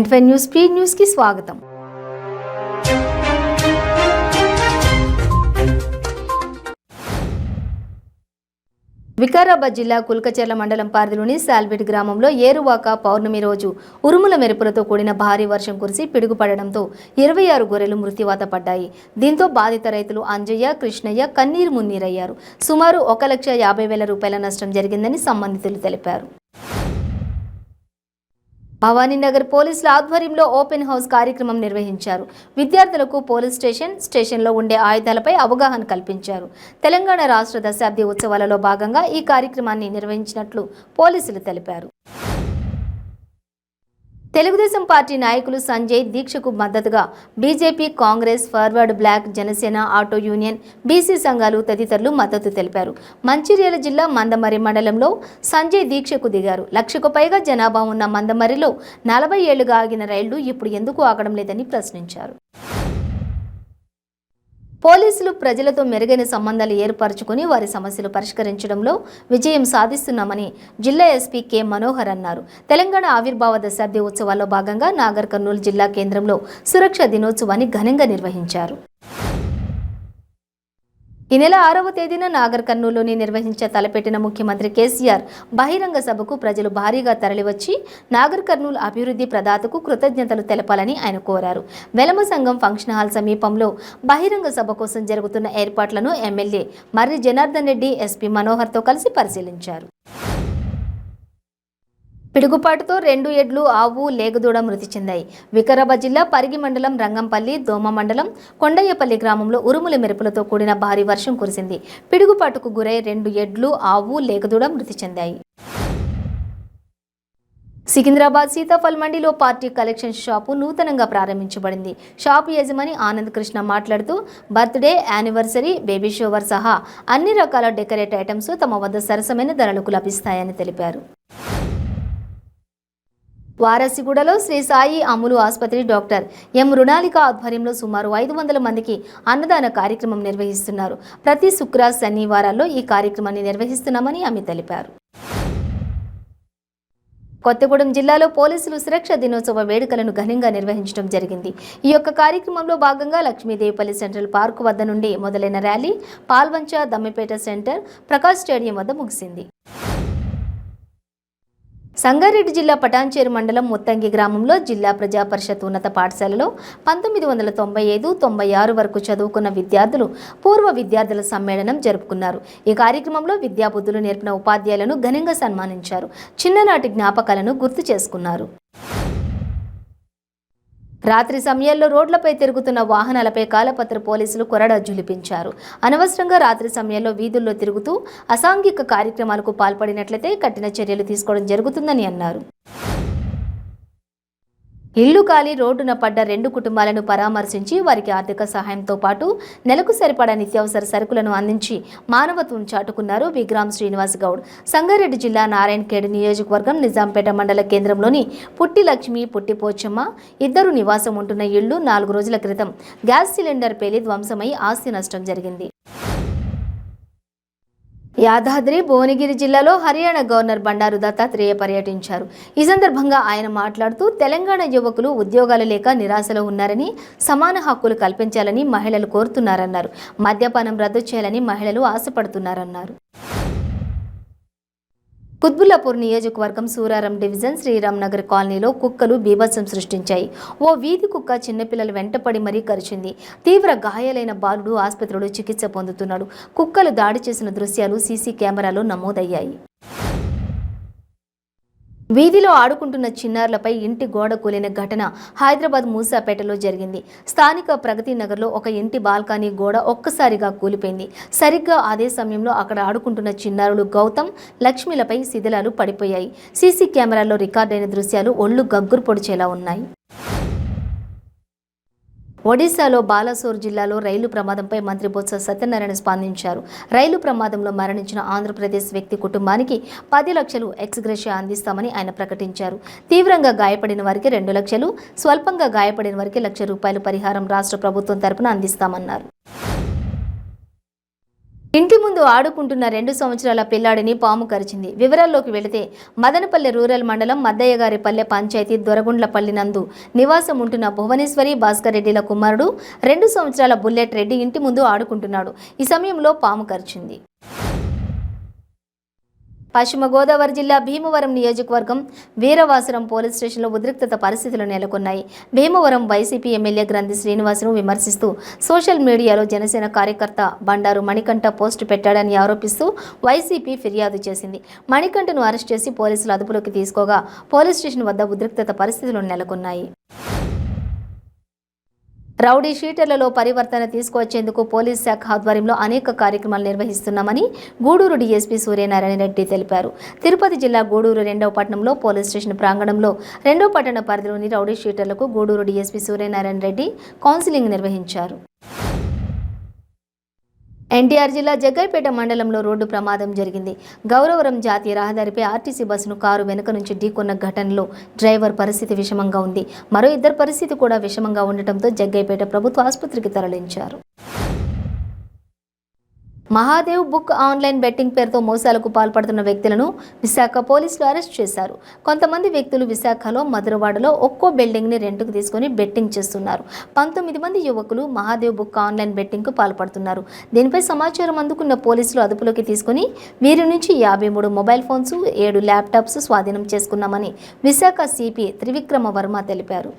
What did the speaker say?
25 news speed news కి స్వాగతం. వికారాబాద్ జిల్లా కుల్కచర్ల మండలం పరిధిలోని సాల్వేట్ గ్రామంలో ఏరువాక పౌర్ణమి రోజు ఉరుముల మెరుపులతో కూడిన భారీ వర్షం కురిసి పిడుగుపడడంతో 26 గొర్రెలు మృత్యువాత పడ్డాయి. దీంతో బాధిత రైతులు అంజయ్య, కృష్ణయ్య కన్నీరు మున్నీరయ్యారు. సుమారు 1,50,000 రూపాయల నష్టం జరిగిందని సంబంధితులు తెలిపారు. భవానీనగర్ పోలీసుల ఆధ్వర్యంలో ఓపెన్ హౌస్ కార్యక్రమం నిర్వహించారు. విద్యార్థులకు పోలీస్ స్టేషన్లో ఉండే ఆయుధాలపై అవగాహన కల్పించారు. తెలంగాణ రాష్ట్ర దశాబ్ది ఉత్సవాలలో భాగంగా ఈ కార్యక్రమాన్ని నిర్వహించినట్లు పోలీసులు తెలిపారు. తెలుగుదేశం పార్టీ నాయకులు సంజయ్ దీక్షకు మద్దతుగా BJP, Congress, Forward Bloc, Janasena, auto union, BC సంఘాలు తదితరులు మద్దతు తెలిపారు. మంచిర్యాల జిల్లా మందమర్రి మండలంలో సంజయ్ దీక్షకు దిగారు. 1,00,000కు పైగా జనాభా ఉన్న మందమర్రిలో 40 ఏళ్లుగా ఆగిన రైళ్లు ఇప్పుడు ఎందుకు ఆగడం లేదని ప్రశ్నించారు. పోలీసులు ప్రజలతో మెరుగైన సంబంధాలు ఏర్పరచుకుని వారి సమస్యలు పరిష్కరించడంలో విజయం సాధిస్తున్నామని జిల్లా ఎస్పీ కె మనోహర్ అన్నారు. తెలంగాణ ఆవిర్భావ దశాబ్ది ఉత్సవాల్లో భాగంగా నాగర్ కర్నూలు జిల్లా కేంద్రంలో సురక్ష దినోత్సవాన్ని ఘనంగా నిర్వహించారు. ఈ నెల 6వ తేదీన నాగర్ కర్నూలులోని నిర్వహించ తలపెట్టిన ముఖ్యమంత్రి కేసీఆర్ బహిరంగ సభకు ప్రజలు భారీగా తరలివచ్చి నాగర్ కర్నూలు అభివృద్ధి ప్రదాతకు కృతజ్ఞతలు తెలపాలని ఆయన కోరారు. వెలమ సంఘం ఫంక్షన్ హాల్ సమీపంలో బహిరంగ సభ కోసం జరుగుతున్న ఏర్పాట్లను ఎమ్మెల్యే మర్రి జనార్దన్ రెడ్డి, ఎస్పీ మనోహర్తో కలిసి పరిశీలించారు. పిడుగుపాటుతో 2 ఎడ్లు, ఆవు, లేగదూడ మృతి చెందాయి. వికారాబాద్ జిల్లా పరిగి మండలం రంగంపల్లి, దోమ మండలం కొండయ్యపల్లి గ్రామంలో ఉరుముల మెరుపులతో కూడిన భారీ వర్షం కురిసింది. పిడుగుపాటుకు గురై 2 ఎడ్లు, ఆవు, లేగదూడ మృతి చెందాయి. సికింద్రాబాద్ సీతాఫల్ మండిలో పార్టీ కలెక్షన్ షాపు నూతనంగా ప్రారంభించబడింది. షాపు యజమాని ఆనంద్ కృష్ణ మాట్లాడుతూ బర్త్డే, యానివర్సరీ, బేబీ షోవర్ సహా అన్ని రకాల డెకరేట్ ఐటమ్స్ తమ వద్ద సరసమైన ధరలకు లభిస్తాయని తెలిపారు. వారసిగూడలో శ్రీ సాయి అమ్ములు ఆసుపత్రి డాక్టర్ ఎం రుణాలిక ఆధ్వర్యంలో సుమారు 500 మందికి అన్నదాన కార్యక్రమం నిర్వహిస్తున్నారు. ప్రతి శుక్ర, శనివారాల్లో ఈ కార్యక్రమాన్ని నిర్వహిస్తున్నామని ఆమె తెలిపారు. కొత్తగూడెం జిల్లాలో పోలీసులు సురక్ష దినోత్సవ వేడుకలను ఘనంగా నిర్వహించడం జరిగింది. ఈ యొక్క కార్యక్రమంలో భాగంగా లక్ష్మీదేవిపల్లి సెంట్రల్ పార్కు వద్ద నుండి మొదలైన rally Palvancha, Dammapeta centre, Prakash stadium వద్ద ముగిసింది. సంగారెడ్డి జిల్లా పటాన్చేరు మండలం ముత్తంగి గ్రామంలో జిల్లా ప్రజా పరిషత్ ఉన్నత పాఠశాలలో 1995-96 వరకు చదువుకున్న విద్యార్థులు పూర్వ విద్యార్థుల సమ్మేళనం జరుపుకున్నారు. ఈ కార్యక్రమంలో విద్యాబుద్ధులు నేర్పిన ఉపాధ్యాయులను ఘనంగా సన్మానించారు. చిన్ననాటి జ్ఞాపకాలను గుర్తు చేసుకున్నారు. రాత్రి సమయాల్లో రోడ్లపై తిరుగుతున్న వాహనాలపై కాలపత్ర పోలీసులు కొరడా జులిపించారు. అనవసరంగా రాత్రి సమయాల్లో వీధుల్లో తిరుగుతూ అసాంఘిక కార్యక్రమాలకు పాల్పడినట్లయితే కఠిన చర్యలు తీసుకోవడం జరుగుతుందని అన్నారు. ఇల్లు కాలి రోడ్డున పడ్డ 2 కుటుంబాలను పరామర్శించి వారికి ఆర్థిక సహాయంతో పాటు నెలకు సరిపడా నిత్యావసర సరుకులను అందించి మానవత్వం చాటుకున్నారు విగ్రామ్ శ్రీనివాస్ గౌడ్. సంగారెడ్డి జిల్లా నారాయణఖేడ్ నియోజకవర్గం నిజాంపేట మండల కేంద్రంలోని పుట్టి లక్ష్మి, పుట్టి పోచమ్మ ఇద్దరు నివాసం ఉంటున్న ఇళ్లు 4 రోజుల క్రితం గ్యాస్ సిలిండర్ పేలి ధ్వంసమై ఆస్తి నష్టం జరిగింది. యాదాద్రి భువనగిరి జిల్లాలో హర్యానా గవర్నర్ బండారు దత్తాత్రేయ పర్యటించారు. ఈ సందర్భంగా ఆయన మాట్లాడుతూ తెలంగాణ యువకులు ఉద్యోగాలు లేక నిరాశలో ఉన్నారని, సమాన హక్కులు కల్పించాలని మహిళలు కోరుతున్నారన్నారు. మద్యపానం రద్దు చేయాలని మహిళలు ఆశపడుతున్నారన్నారు. కుత్బుల్లాపూర్ నియోజకవర్గం సూరారం డివిజన్ శ్రీరామ్ నగర్ కాలనీలో కుక్కలు బీభత్సం సృష్టించాయి. ఓ వీధి కుక్క చిన్నపిల్లలు వెంటపడి మరీ కరిచింది. తీవ్ర గాయాలైన బాలుడు ఆసుపత్రిలో చికిత్స పొందుతున్నాడు. కుక్కలు దాడి చేసిన దృశ్యాలు సీసీ కెమెరాలో నమోదయ్యాయి. వీధిలో ఆడుకుంటున్న చిన్నారులపై ఇంటి గోడ కూలిన ఘటన హైదరాబాద్ మూసాపేటలో జరిగింది. స్థానిక ప్రగతి నగర్లో ఒక ఇంటి బాల్కనీ గోడ ఒక్కసారిగా కూలిపోయింది. సరిగ్గా అదే సమయంలో అక్కడ ఆడుకుంటున్న చిన్నారులు గౌతమ్, లక్ష్మిలపై శిథిలాలు పడిపోయాయి. సీసీ కెమెరాల్లో రికార్డైన దృశ్యాలు ఒళ్ళు గగ్గురు పొడిచేలా ఉన్నాయి. ఒడిశాలో బాలాసోర్ జిల్లాలో రైలు ప్రమాదంపై మంత్రి బొత్స సత్యనారాయణ స్పందించారు. రైలు ప్రమాదంలో మరణించిన ఆంధ్రప్రదేశ్ వ్యక్తి కుటుంబానికి 10 లక్షలు ఎక్స్గ్రేషియా అందిస్తామని ఆయన ప్రకటించారు. తీవ్రంగా గాయపడిన వారికి 2 లక్షలు, స్వల్పంగా గాయపడిన వారికి ₹1,00,000 పరిహారం రాష్ట్ర ప్రభుత్వం తరపున అందిస్తామన్నారు. ఇంటి ముందు ఆడుకుంటున్న 2 సంవత్సరాల పిల్లాడిని పాము కరిచింది. వివరాల్లోకి వెళితే మదనపల్లె రూరల్ మండలం మద్దయ్యగారిపల్లె పంచాయతీ దొరగుండ్లపల్లి నందు నివాసం ఉంటున్న భువనేశ్వరి భాస్కర్ రెడ్డిల కుమారుడు 2 సంవత్సరాల బుల్లెట్ రెడ్డి ఇంటి ముందు ఆడుకుంటున్నాడు. ఈ సమయంలో పాము కరిచింది. పశ్చిమ గోదావరి జిల్లా భీమవరం నియోజకవర్గం వీరవాసరం పోలీస్ స్టేషన్లో ఉద్రిక్తత పరిస్థితులు నెలకొన్నాయి. భీమవరం వైసీపీ ఎమ్మెల్యే గ్రంథి శ్రీనివాసును విమర్శిస్తూ సోషల్ మీడియాలో జనసేన కార్యకర్త బండారు మణికంఠ పోస్టు పెట్టాడని ఆరోపిస్తూ వైసీపీ ఫిర్యాదు చేసింది. మణికంఠను అరెస్ట్ చేసి పోలీసులు అదుపులోకి తీసుకోగా పోలీస్ స్టేషన్ వద్ద ఉద్రిక్తత పరిస్థితులు నెలకొన్నాయి. రౌడీ షీటర్లలో పరివర్తన తీసుకువచ్చేందుకు పోలీస్ శాఖ ఆధ్వర్యంలో అనేక కార్యక్రమాలు నిర్వహిస్తున్నామని గూడూరు డీఎస్పీ సూర్యనారాయణ రెడ్డి తెలిపారు. తిరుపతి జిల్లా గూడూరు 2వ పట్టణంలో పోలీస్ స్టేషన్ ప్రాంగణంలో 2వ పట్టణ పరిధిలోని రౌడీ షీటర్లకు గూడూరు డీఎస్పీ సూర్యనారాయణ రెడ్డి కౌన్సిలింగ్ నిర్వహించారు. ఎన్టీఆర్ జిల్లా జగ్గైపేట మండలంలో రోడ్డు ప్రమాదం జరిగింది. గౌరవరం జాతీయ రహదారిపై ఆర్టీసీ బస్సును కారు వెనుక నుంచి ఢీకొన్న ఘటనలో డ్రైవర్ పరిస్థితి విషమంగా ఉంది. మరో ఇద్దరు పరిస్థితి కూడా విషమంగా ఉండటంతో జగ్గైపేట ప్రభుత్వ ఆసుపత్రికి తరలించారు. మహాదేవ్ బుక్ ఆన్లైన్ బెట్టింగ్ పేరుతో మోసాలకు పాల్పడుతున్న వ్యక్తులను విశాఖ పోలీసులు అరెస్ట్ చేశారు. కొంతమంది వ్యక్తులు విశాఖలో మధురవాడలో ఒక్కో బిల్డింగ్ని రెంట్కు తీసుకుని బెట్టింగ్ చేస్తున్నారు. 19 మంది యువకులు మహాదేవ్ బుక్ ఆన్లైన్ బెట్టింగ్కు పాల్పడుతున్నారు. దీనిపై సమాచారం అందుకున్న పోలీసులు అదుపులోకి తీసుకుని వీరి నుంచి 53 మొబైల్ ఫోన్స్, 7 ల్యాప్టాప్స్ స్వాధీనం చేసుకున్నామని విశాఖ సిపి త్రివిక్రమ వర్మ తెలిపారు.